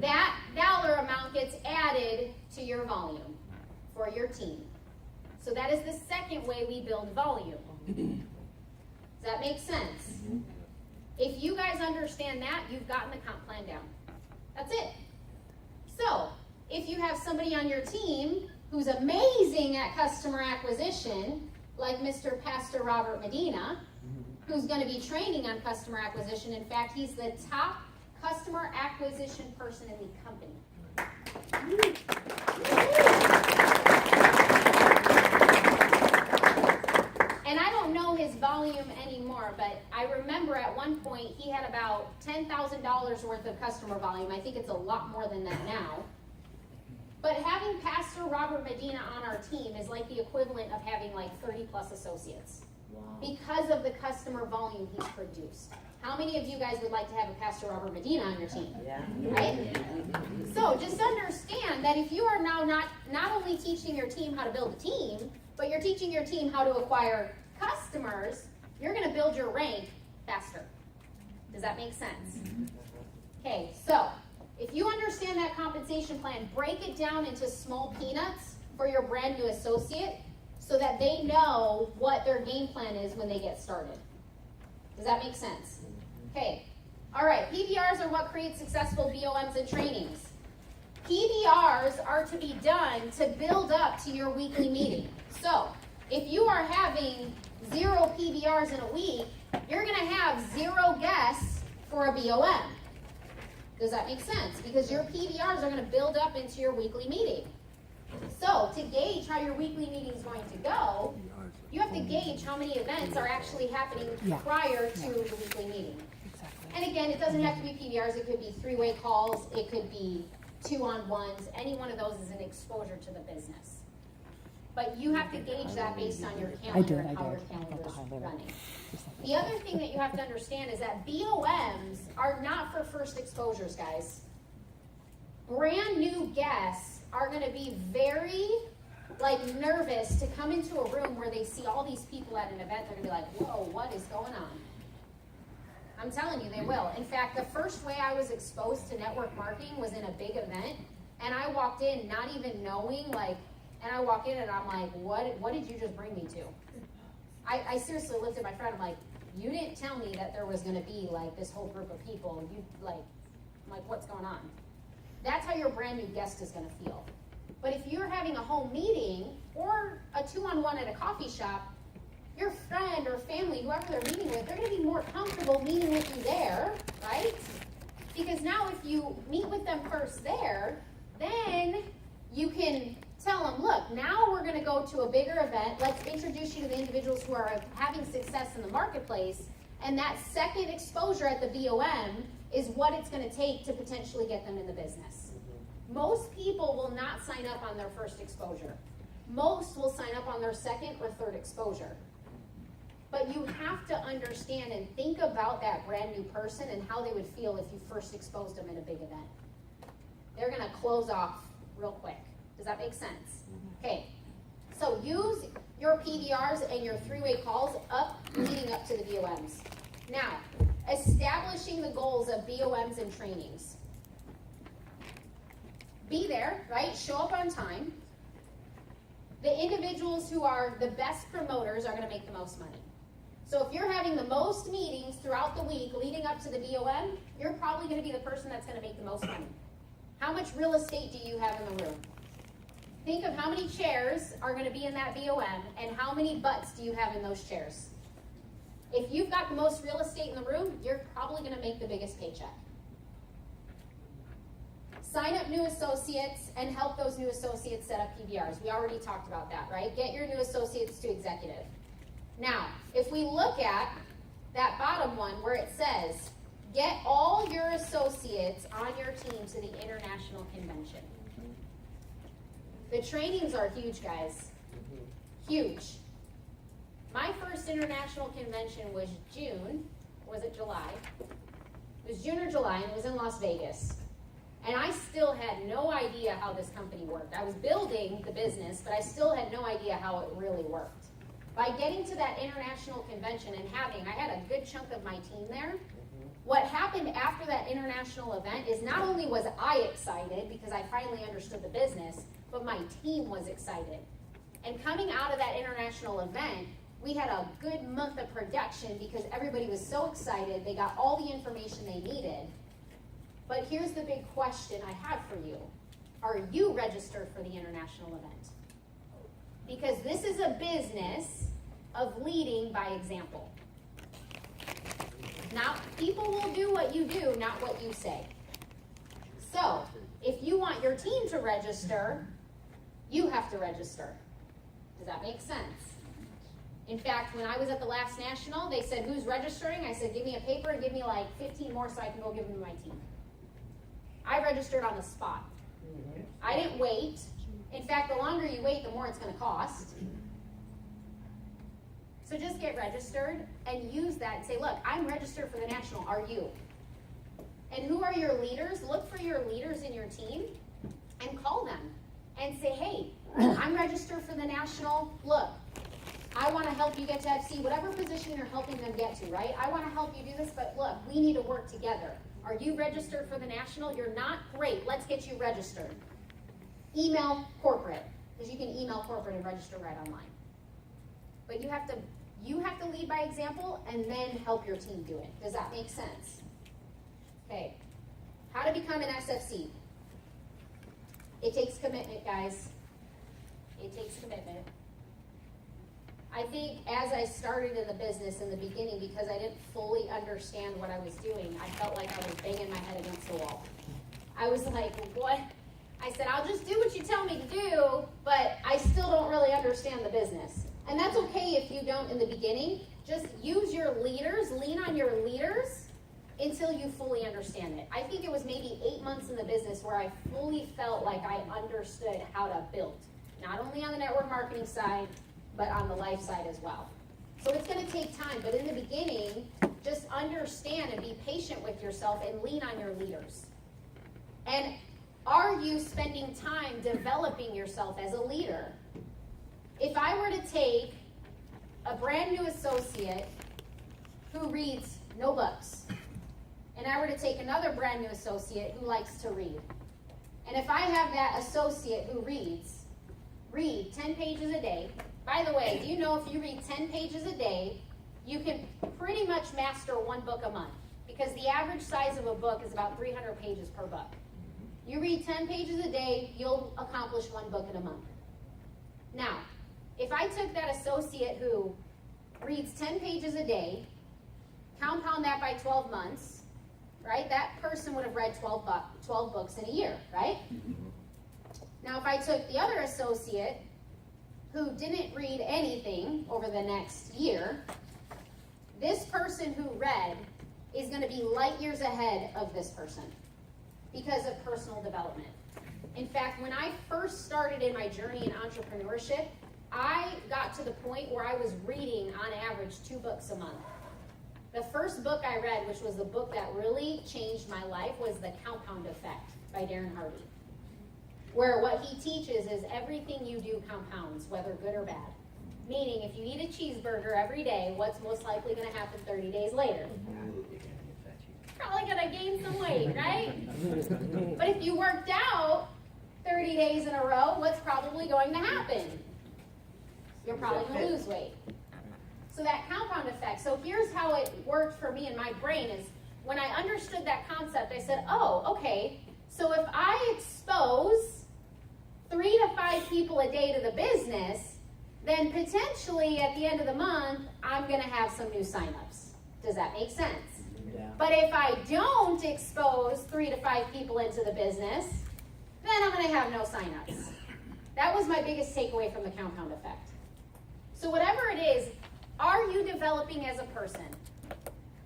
That dollar amount gets added to your volume for your team. So that is the second way we build volume. Does that make sense? If you guys understand that, you've gotten the comp plan down. That's it. So, if you have somebody on your team who's amazing at customer acquisition, like Mr. Pastor Robert Medina, who's going to be training on customer acquisition. In fact, he's the top customer acquisition person in the company. And I don't know his volume anymore, but I remember at one point he had about $10,000 worth of customer volume. I think it's a lot more than that now. But having Pastor Robert Medina on our team is like the equivalent of having like 30 plus associates. Wow. Because of the customer volume he's produced. How many of you guys would like to have a Pastor Robert Medina on your team? Yeah. Right? So just understand that if you are now not only teaching your team how to build a team, but you're teaching your team how to acquire customers, you're going to build your rank faster. Does that make sense? Okay, so if you understand that compensation plan, break it down into small peanuts for your brand new associate so that they know what their game plan is when they get started. Does that make sense? Okay, all right, PBRs are what create successful BOMs and trainings. PBRs are to be done to build up to your weekly meeting. So, if you are having 0 PBRs in a week, you're going to have 0 guests for a BOM. Does that make sense? Because your PBRs are going to build up into your weekly meeting. So, to gauge how your weekly meeting is going to go, you have to gauge how many events are actually happening prior to the weekly meeting. And again, it doesn't have to be PBRs. It could be 3-way calls. It could be 2-on-1s. Any one of those is an exposure to the business. But you have to gauge that based on your calendar and how your calendar is running. The other thing that you have to understand is that BOMs are not for first exposures, guys. Brand new guests are going to be very nervous to come into a room where they see all these people at an event. They're going to be like, whoa, what is going on? I'm telling you, they will. In fact, the first way I was exposed to network marketing was in a big event, and I walked in not even knowing, and I walk in and I'm like, what did you just bring me to? I seriously looked at my friend, I'm like, you didn't tell me that there was gonna be this whole group of people. I'm like, what's going on? That's how your brand new guest is gonna feel. But if you're having a home meeting or a 2-on-1 at a coffee shop, your friend or family, whoever they're meeting with, they're gonna be more comfortable meeting with you there, right? Because now if you meet with them first there, then you can tell them, look, now we're going to go to a bigger event. Let's introduce you to the individuals who are having success in the marketplace. And that second exposure at the BOM is what it's going to take to potentially get them in the business. Most people will not sign up on their first exposure. Most will sign up on their second or third exposure. But you have to understand and think about that brand new person and how they would feel if you first exposed them in a big event. They're going to close off real quick. Does that make sense? Okay, so use your PBRs and your 3-way calls leading up to the BOMs. Now, establishing the goals of BOMs and trainings. Be there, right? Show up on time. The individuals who are the best promoters are going to make the most money. So if you're having the most meetings throughout the week leading up to the BOM, you're probably going to be the person that's going to make the most money. How much real estate do you have in the room? Think of how many chairs are going to be in that BOM and how many butts do you have in those chairs. If you've got the most real estate in the room, you're probably going to make the biggest paycheck. Sign up new associates and help those new associates set up PBRs. We already talked about that, right? Get your new associates to executive. Now, if we look at that bottom one where it says, get all your associates on your team to the international convention. The trainings are huge, guys. Huge. My first international convention was June. Was it July? It was June or July, and it was in Las Vegas. And I still had no idea how this company worked. I was building the business, but I still had no idea how it really worked. By getting to that international convention and I had a good chunk of my team there, what happened after that international event is not only was I excited because I finally understood the business, but my team was excited. And coming out of that international event, we had a good month of production because everybody was so excited. They got all the information they needed. But here's the big question I have for you. Are you registered for the international event? Because this is a business of leading by example. Now, people will do what you do, not what you say. So, if you want your team to register, you have to register. Does that make sense? In fact, when I was at the last national, they said, who's registering? I said, give me a paper and give me like 15 more so I can go give them to my team. I registered on the spot. I didn't wait. In fact, the longer you wait, the more it's going to cost. So just get registered and use that and say, look, I'm registered for the national. Are you? And who are your leaders? Look for your leaders in your team and call them and say, hey, I'm registered for the national. Look, I want to help you get to FC, whatever position you're helping them get to, right? I want to help you do this, but look, we need to work together. Are you registered for the national? You're not? Great. Let's get you registered. Email corporate, because you can email corporate and register right online. But you have to lead by example and then help your team do it. Does that make sense? Okay. How to become an SFC. It takes commitment, guys. It takes commitment. I think as I started in the business in the beginning, because I didn't fully understand what I was doing, I felt like I was banging my head against the wall. I was like, what? I said, I'll just do what you tell me to do, but I still don't really understand the business. And that's okay if you don't in the beginning. Just use your leaders, lean on your leaders until you fully understand it. I think it was maybe 8 months in the business where I fully felt like I understood how to build. Not only on the network marketing side, but on the life side as well. So it's going to take time, but in the beginning, just understand and be patient with yourself and lean on your leaders. And are you spending time developing yourself as a leader? If I were to take a brand new associate who reads no books, and I were to take another brand new associate who likes to read, and if I have that associate who read 10 pages a day. By the way, do you know if you read 10 pages a day, you can pretty much master one book a month, because the average size of a book is about 300 pages per book. You read 10 pages a day, you'll accomplish one book in a month. Now, if I took that associate who reads 10 pages a day, compound that by 12 months, right? That person would have read 12 books in a year, right? Now, if I took the other associate who didn't read anything over the next year, this person who read is going to be light years ahead of this person because of personal development. In fact, when I first started in my journey in entrepreneurship, I got to the point where I was reading on average 2 books a month. The first book I read, which was the book that really changed my life, was The Compound Effect by Darren Hardy, where what he teaches is everything you do compounds, whether good or bad. Meaning, if you eat a cheeseburger every day, what's most likely going to happen 30 days later? Probably going to gain some weight, right? But if you worked out 30 days in a row, what's probably going to happen? You're probably going to lose weight. So that compound effect. So here's how it worked for me in my brain is when I understood that concept, I said, oh, okay, so if I expose 3 to 5 people a day to the business, then potentially at the end of the month, I'm going to have some new signups. Does that make sense? Yeah. But if I don't expose 3 to 5 people into the business, then I'm going to have no signups. That was my biggest takeaway from the compound effect. So whatever it is, are you developing as a person?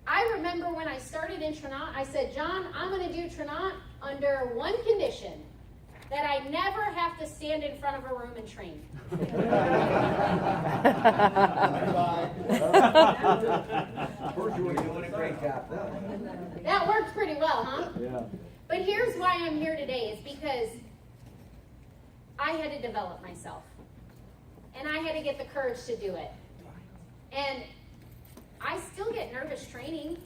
I remember when I started in Trinant, I said, John, I'm going to do Trinant under one condition, that I never have to stand in front of a room and train. You're doing a great job. That worked pretty well, huh? Yeah. But here's why I'm here today, is because I had to develop myself. And I had to get the courage to do it. And I still get nervous training.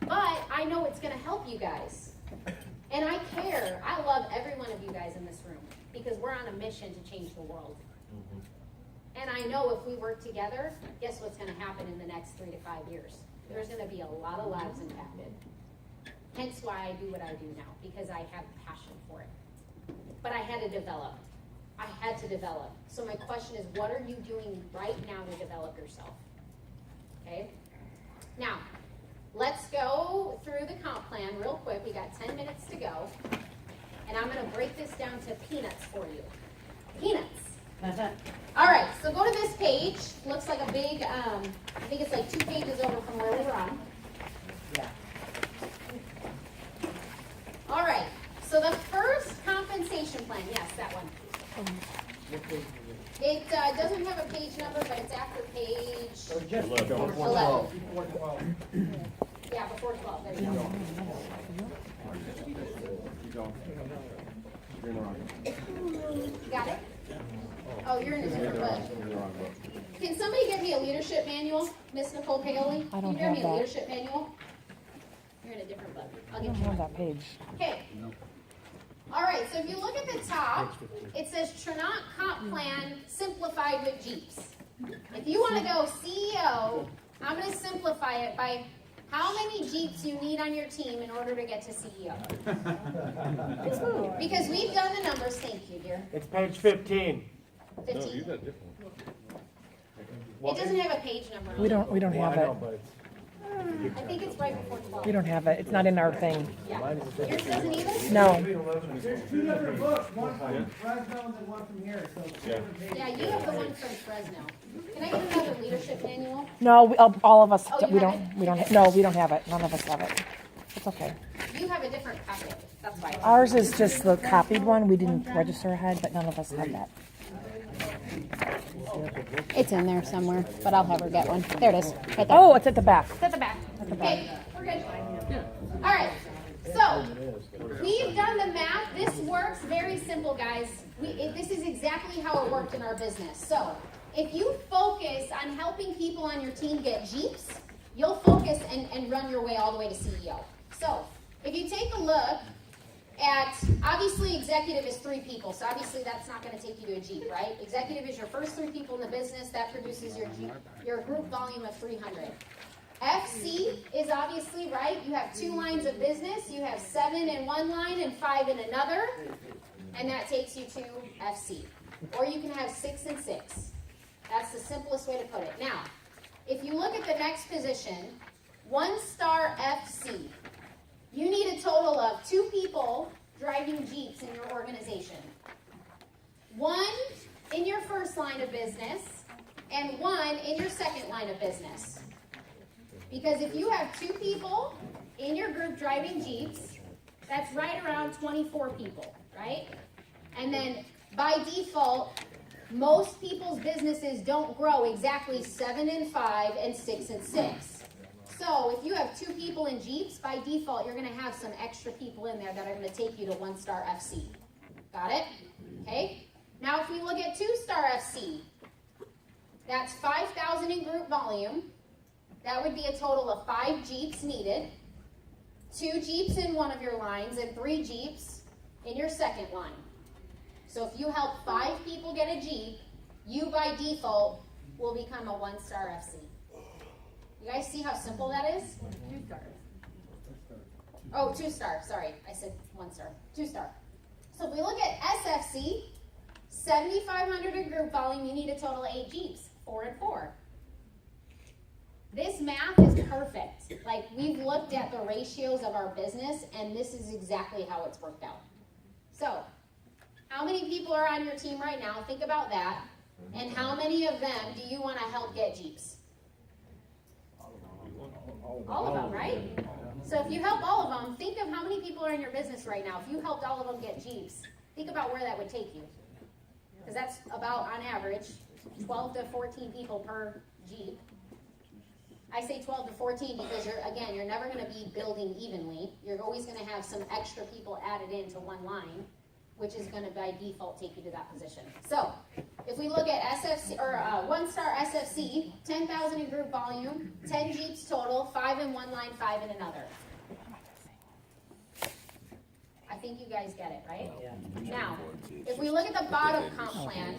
But I know it's gonna help you guys. And I care. I love every one of you guys in this room because we're on a mission to change the world. And I know if we work together, guess what's gonna happen in the next 3 to 5 years? There's gonna be a lot of lives impacted. Hence why I do what I do now, because I have passion for it. But I had to develop. I had to develop. So my question is, what are you doing right now to develop yourself? Okay? Now, let's go through the comp plan real quick. We got 10 minutes to go. And I'm gonna break this down to peanuts for you. Peanuts. All right, so go to this page. Looks like a big, I think it's like 2 pages over from where we were on. Yeah. All right, so the first compensation plan, yes, that one. It doesn't have a page number, but it's after page So just 11. before 12. Yeah, before 12, there you go. You got it? Oh, you're in a different book. Can somebody get me a leadership manual, Miss Nicole Paoli? I don't Can you get me have a that. leadership manual? You're in a different book. I'll I get don't you have one. that page. Okay. All right, so if you look at the top, it says Trinont Comp Plan Simplified with Jeeps. If you want to go CEO, I'm going to simplify it by how many Jeeps you need on your team in order to get to CEO. Because we've done the numbers. Thank you, dear. It's page 15. 15. got a different It doesn't have a page number on We it. don't have it. but it's, I think it's right before 12. We don't have it. It's not in our thing. Yeah. Yours doesn't either? No. There's 2 different books, one from Fresno and one from here, so 2 different pages. Yeah, you have the one from Fresno. Can I get another leadership manual? No, all of us, Oh, you we have don't, it? we don't, no, we don't have it. None of us have it. It's okay. You have a different packet. That's why. Ours is just the copied one. We didn't register ahead, but none of us have that. It's in there somewhere, but I'll have her get one. There it is. Right there. Oh, it's at the back. It's at the back. Okay, we're good. All right. So we've done the math. This works very simple, guys. This is exactly how it worked in our business. So if you focus on helping people on your team get Jeeps, you'll focus and run your way all the way to CEO. So if you take a look at, obviously executive is 3 people, so obviously that's not going to take you to a Jeep, right? Executive is your first 3 people in the business. That produces your group volume of 300. FC is obviously, right, you have 2 lines of business. You have 7 in one line and 5 in another, and that takes you to FC. Or you can have 6 and 6. That's the simplest way to put it. Now, if you look at the next position, 1-star FC, you need a total of 2 people driving Jeeps in your organization. 1 in your first line of business, and 1 in your second line of business. Because if you have 2 people in your group driving Jeeps, that's right around 24 people, right? And then by default, most people's businesses don't grow exactly 7 and 5 and 6 and 6. So if you have 2 people in Jeeps, by default, you're going to have some extra people in there that are going to take you to 1-star FC. Got it? Okay. Now if we look at 2-star FC, that's 5,000 in group volume. That would be a total of 5 Jeeps needed. 2 Jeeps in one of your lines and 3 Jeeps in your second line. So if you help 5 people get a Jeep, you by default will become a 1-star FC. You guys see how simple that is? 2 stars. Oh, 2 star. Sorry, I said 1 star. 2 star. So if we look at SFC, 7,500 in group volume, you need a total of 8 Jeeps, 4 and 4. This math is perfect. Like, we've looked at the ratios of our business, and this is exactly how it's worked out. So, how many people are on your team right now? Think about that. And how many of them do you want to help get Jeeps? All of them, right? So if you help all of them, think of how many people are in your business right now. If you helped all of them get Jeeps, think about where that would take you. Because that's about, on average, 12 to 14 people per Jeep. I say 12 to 14 because you're never going to be building evenly. You're always going to have some extra people added into one line, which is going to by default take you to that position. So If we look at SFC, or one-star SFC, 10,000 in group volume, 10 Jeeps total, 5 in one line, 5 in another. I think you guys get it, right? Now, if we look at the bottom comp plan,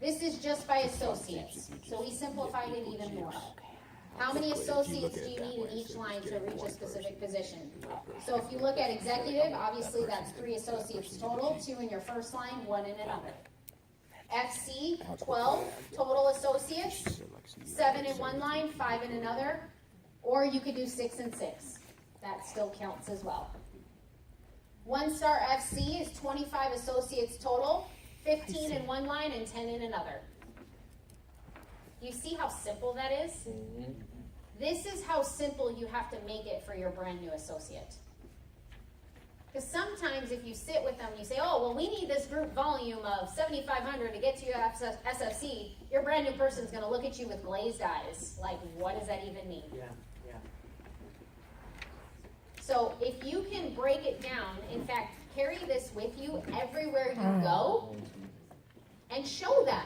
this is just by associates. So we simplified it even more. How many associates do you need in each line to reach a specific position? So if you look at executive, obviously that's 3 associates total, 2 in your first line, 1 in another. FC, 12 total associates, 7 in one line, 5 in another, or you could do 6 and 6. That still counts as well. One-star FC is 25 associates total, 15 in one line and 10 in another. You see how simple that is? This is how simple you have to make it for your brand new associate. Because sometimes if you sit with them and you say, oh, well, we need this group volume of 7,500 to get to your SFC, your brand new person's going to look at you with glazed eyes. Like, what does that even mean? Yeah. So if you can break it down, in fact, carry this with you everywhere you go and show them.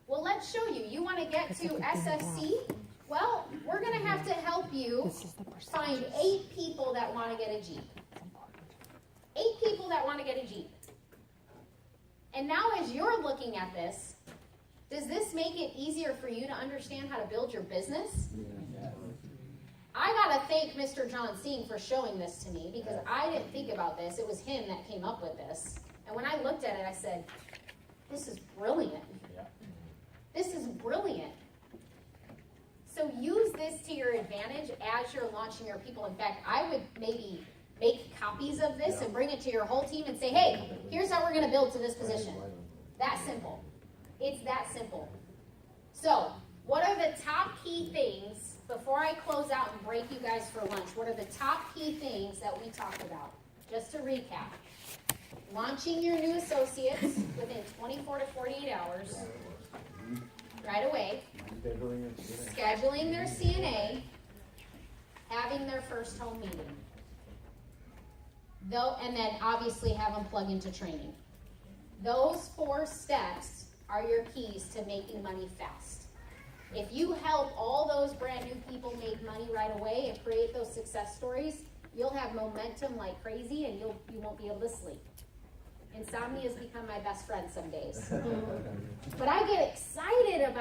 Well, let's show you. You want to get to SFC? Well, we're going to have to help you find 8 people that want to get a Jeep. 8 people that want to get a Jeep. And now as you're looking at this, does this make it easier for you to understand how to build your business? I gotta thank Mr. John Singh for showing this to me, because I didn't think about this. It was him that came up with this. And when I looked at it, I said, this is brilliant. This is brilliant. So use this to your advantage as you're launching your people. In fact, I would maybe make copies of this and bring it to your whole team and say, hey, here's how we're gonna build to this position. That simple. It's that simple. So, what are the top key things, before I close out and break you guys for lunch, what are the top key things that we talked about? Just to recap. Launching your new associates within 24 to 48 hours, right away. Scheduling their CNA, having their first home meeting. And then obviously have them plug into training. Those 4 steps are your keys to making money fast. If you help all those brand new people make money right away and create those success stories, you'll have momentum like crazy and you won't be able to sleep. Insomnia has become my best friend some days. But I get excited about